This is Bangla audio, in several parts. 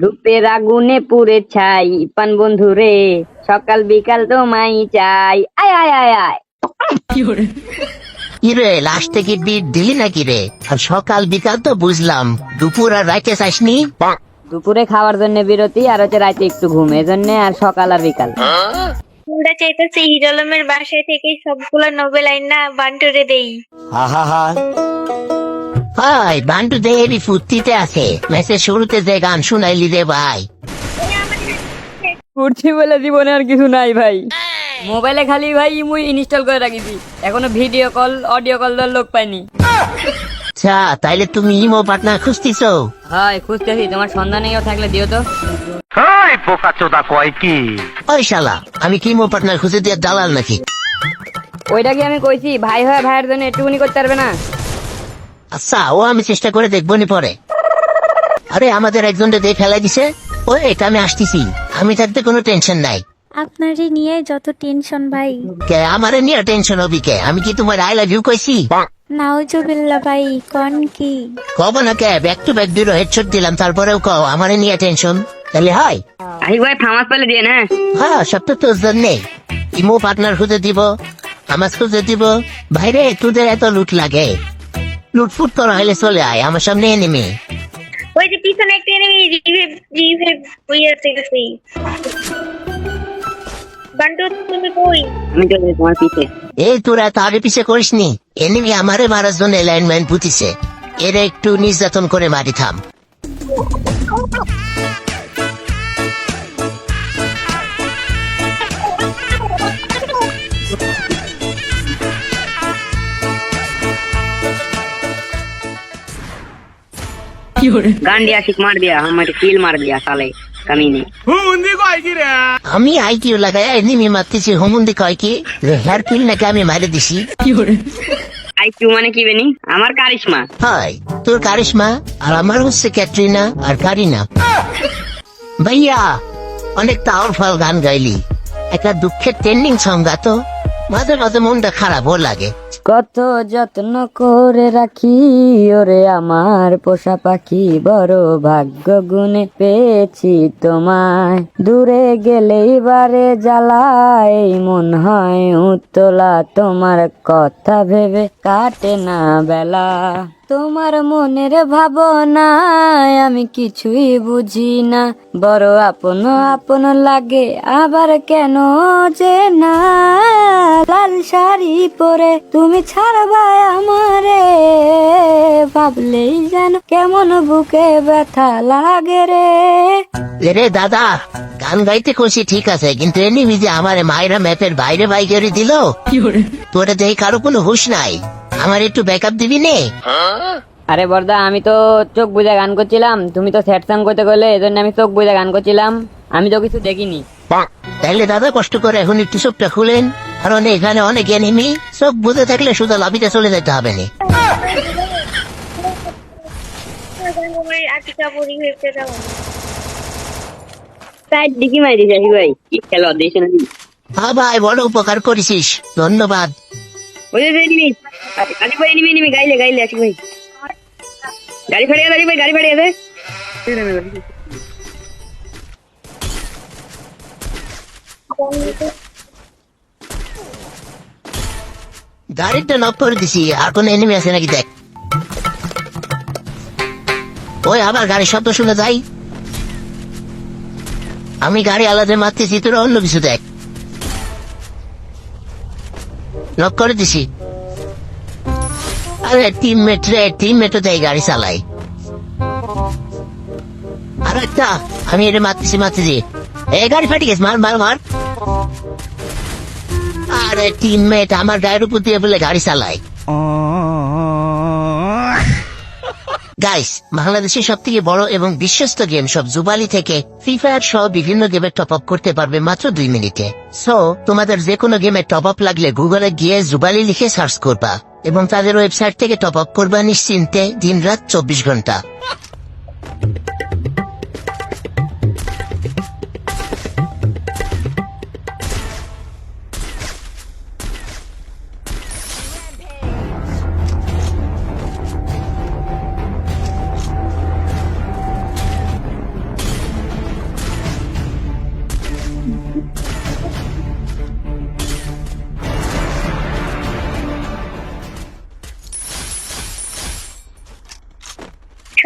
রূপের আগুনে পুড়ে ছাই পান বন্ধু রে, সকাল বিকাল তোমায় চাই, আয় আয় আয় আয়। কিরে লাস্টে কি বিট দিলি নাকি রে? আর সকাল বিকাল তো বুঝলাম, দুপুর আর রাইতে চাইসনি? দুপুরে খাওয়ার জন্য বিরতি, আর হচ্ছে রাতে একটু ঘুম, এজন্য আর সকাল আর বিকাল। আমরা চাইতেছি হিরো আলমের বাসায় থেকেই সবগুলা নোবেল আইনা বান্টুরে দেই। হাই বান্টু দেবী ফুর্তিতে আছে, ম্যাচের শুরুতে যে গান শুনাইলি রে ভাই। করছি বলে জীবনে আর কিছু নাই ভাই, মোবাইলে খালি ভাই মুই ইনস্টল করে রাখিছি, এখনো ভিডিও কল অডিও কল দেওয়ার লোক পাইনি। আচ্ছা তাইলে তুমি ইমো পার্টনার খুঁজতেছো? হয় খুঁজতেছি, তোমার সন্ধানে কেউ থাকলে দিও তো। ওই শালা, আমি কি ইমো পার্টনার খুঁজে দিয়ে দালাল নাকি? ওইটা কি আমি কইছি ভাই হয় ভাইয়ের জন্য একটুকুনি করতে পারবে না? আচ্ছা ও আমি চেষ্টা করে দেখবো নি পরে। আরে আমাদের একজনকে দিয়ে ফেলাই দিছে। ওই এটা আমি আসতেছি, আমি থাকতে কোনো টেনশন নাই। আপনারই নিয়ে যত টেনশন ভাই। কে আমারে নিয়ে টেনশন হবি কে? আমি কি তোমার আই লাভ ইউ কইছি? নাউজুবিল্লাহ ভাই, কোন কি? কব না কে, ব্যাক টু ব্যাক দুটো হেডশট দিলাম, তারপরেও কও আমারে নিয়ে টেনশন, তাহলে হয়? আহি ভাই ফামাস পেলে দিয়ে না। হ্যাঁ সব তো তোর জন্যে। ইমো পার্টনার খুঁজে দিব, আমার খুঁজে দিব। ভাইরে তোদের এত লুট লাগে? লুটফুট করা হলে চলে আয় আমার সামনে এনিমি। ওই যে পিছনে একটা এনিমি রিভাইভ হইয়াছে গেছে। বান্টু তুমি কই? আমি তো তোমার পিছে। এই তোরা তারে পিছে করিস নি, এনিমি আমারে মারার জন্য ল্যান্ডমাইন পুঁতিছে, এরা একটু নির্যাতন করে মারি থাম। गांडी आशिक मार दिया, हमारे किल मार दिया साले कमीने। আমি আইকিউ লাগাই এনিমি মারতেছি, হুমুন্দি কয় কি হেয়ার পিল নাকি আমি মারে দিছি? आई क्यों माने की बेनी আমার কারিশমা। হয় তোর কারিশমা, আর আমার হচ্ছে ক্যাটরিনা আর কারিনা। ভাইয়া অনেক পাওয়ারফুল গান গাইলি, একটা দুঃখের ট্রেন্ডিং সং গাতো, মাঝে মাঝে মনটা খারাপও লাগে। কত যত্ন করে রাখি ওরে আমার পোষা পাখি, বড় ভাগ্য গুনে পেয়েছি তোমায়, দূরে গেলেই বারে জ্বালায় মন হয় উতলা, তোমার কথা ভেবে কাটে না বেলা, তোমার মনের ভাবনায় আমি কিছুই বুঝি না, বড় আপন আপন লাগে আবার কেন যে না, লাল শাড়ি পরে তুমি ছাড়বা আমারে, ভাবলেই যেন কেমন বুকে ব্যথা লাগে রে। রে দাদা, গান গাইতে খুশি ঠিক আছে, কিন্তু এনিমি যে আমার মায়েরা ম্যাপের বাইরে বাইরে দিল, তোরা দেখি কারো কোনো হুশ নাই, আমার একটু ব্যাকআপ দিবি নে? আরে বর্দা, আমি তো চোখ বুঝে গান করছিলাম, তুমি তো স্যাড সং করতে গেলে, এজন্য আমি চোখ বুঝে গান করছিলাম, আমি তো কিছু দেখিনি। তাইলে দাদা কষ্ট করে এখন একটু চোখটা খুলেন, কারণ এখানে অনেক এনিমি, চোখ বুঝে থাকলে শুধু লাভিতে চলে যেতে হবে না। আটিকা পরি হইতে দাও। সাইড দিকে মারি যাই ভাই, কি খেলো দেশ না। হ্যাঁ ভাই বড় উপকার করেছিস, ধন্যবাদ। ওই যে এনিমি, আরে ভাই এনিমি এনিমি গাইলে গাইলে আসি ভাই, গাড়ি ফাড়িয়ে দাঁড়ি ভাই, গাড়ি ফাড়িয়ে দে। গাড়িটা নক করে দিছি, আর কোন এনিমি আছে নাকি দেখ। ওই আবার গাড়ির শব্দ শুনে যাই, আমি গাড়ি আলাদা মারতেছি, তোরা অন্য কিছু দেখ। নক করে দিছি। আরে টিমমেট রে, টিমমেটও দেয় গাড়ি চালাই। আর একটা আমি এটা মারতেছি, এই গাড়ি ফাটি গেছে, মার মার মার। আরে টিমমেট আমার গায়ের উপর দিয়ে বলে গাড়ি চালায়। গাইস, বাংলাদেশের সব থেকে বড় এবং বিশ্বস্ত গেম সব জুবালি থেকে ফ্রি ফায়ার সহ বিভিন্ন গেমের টপ আপ করতে পারবে মাত্র 2 মিনিটে। সো তোমাদের যে কোনো গেমের টপ আপ লাগলে গুগলে গিয়ে জুবালি লিখে সার্চ করবা এবং তাদের ওয়েবসাইট থেকে টপ আপ করবা নিশ্চিন্তে, দিন রাত 24 ঘন্টা।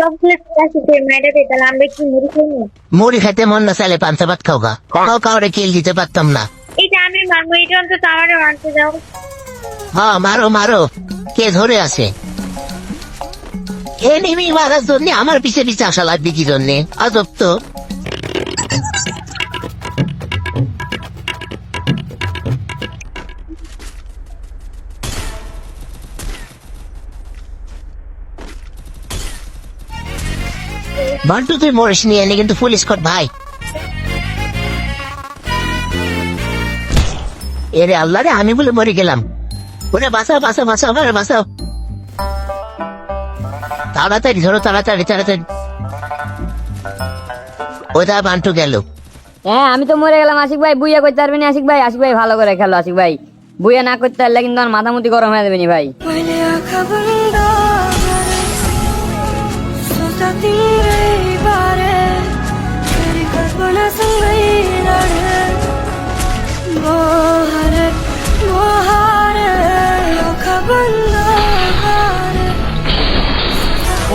সবগুলো ক্লাসে মাইরা দে, তাহলে আমরা কি মুড়ি খাইনি? মুড়ি খাইতে মন না চাইলে পান্তা ভাত খাও গা, কাউরে কিল দিতে পারতাম না। এটা আমি মারবো, এটা অন্তত আমারে মারতে দাও। হ্যাঁ মারো মারো, কে ধরে আছে? এনিমি মারার জন্য আমার পিছে পিছে আসা লাগবে কি জন্যে? আজব তো। বান্টু তুই মরিস নি, এনে কিন্তু ফুল স্কট ভাই। এরে আল্লাহ রে, আমি বলে মরে গেলাম। ওরে বাঁচাও বাঁচাও বাঁচাও, আমারে বাঁচাও। তাড়াতাড়ি ধরো, তাড়াতাড়ি তাড়াতাড়ি। ওটা বান্টু গেল। হ্যাঁ আমি তো মরে গেলাম আশিক ভাই, বুইয়া করতে পারবেনি আশিক ভাই। আশিক ভাই ভালো করে খেলো আশিক ভাই, বুইয়া না করতে পারলে কিন্তু আমার মাথামুতি গরম হয়ে যাবে নি ভাই।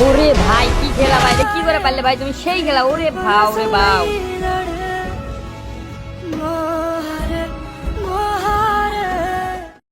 ওরে ভাই কি খেলা ভাই, এটা কি করে পারলে ভাই তুমি সেই খেলা? ওরে ভাও রে ভাও।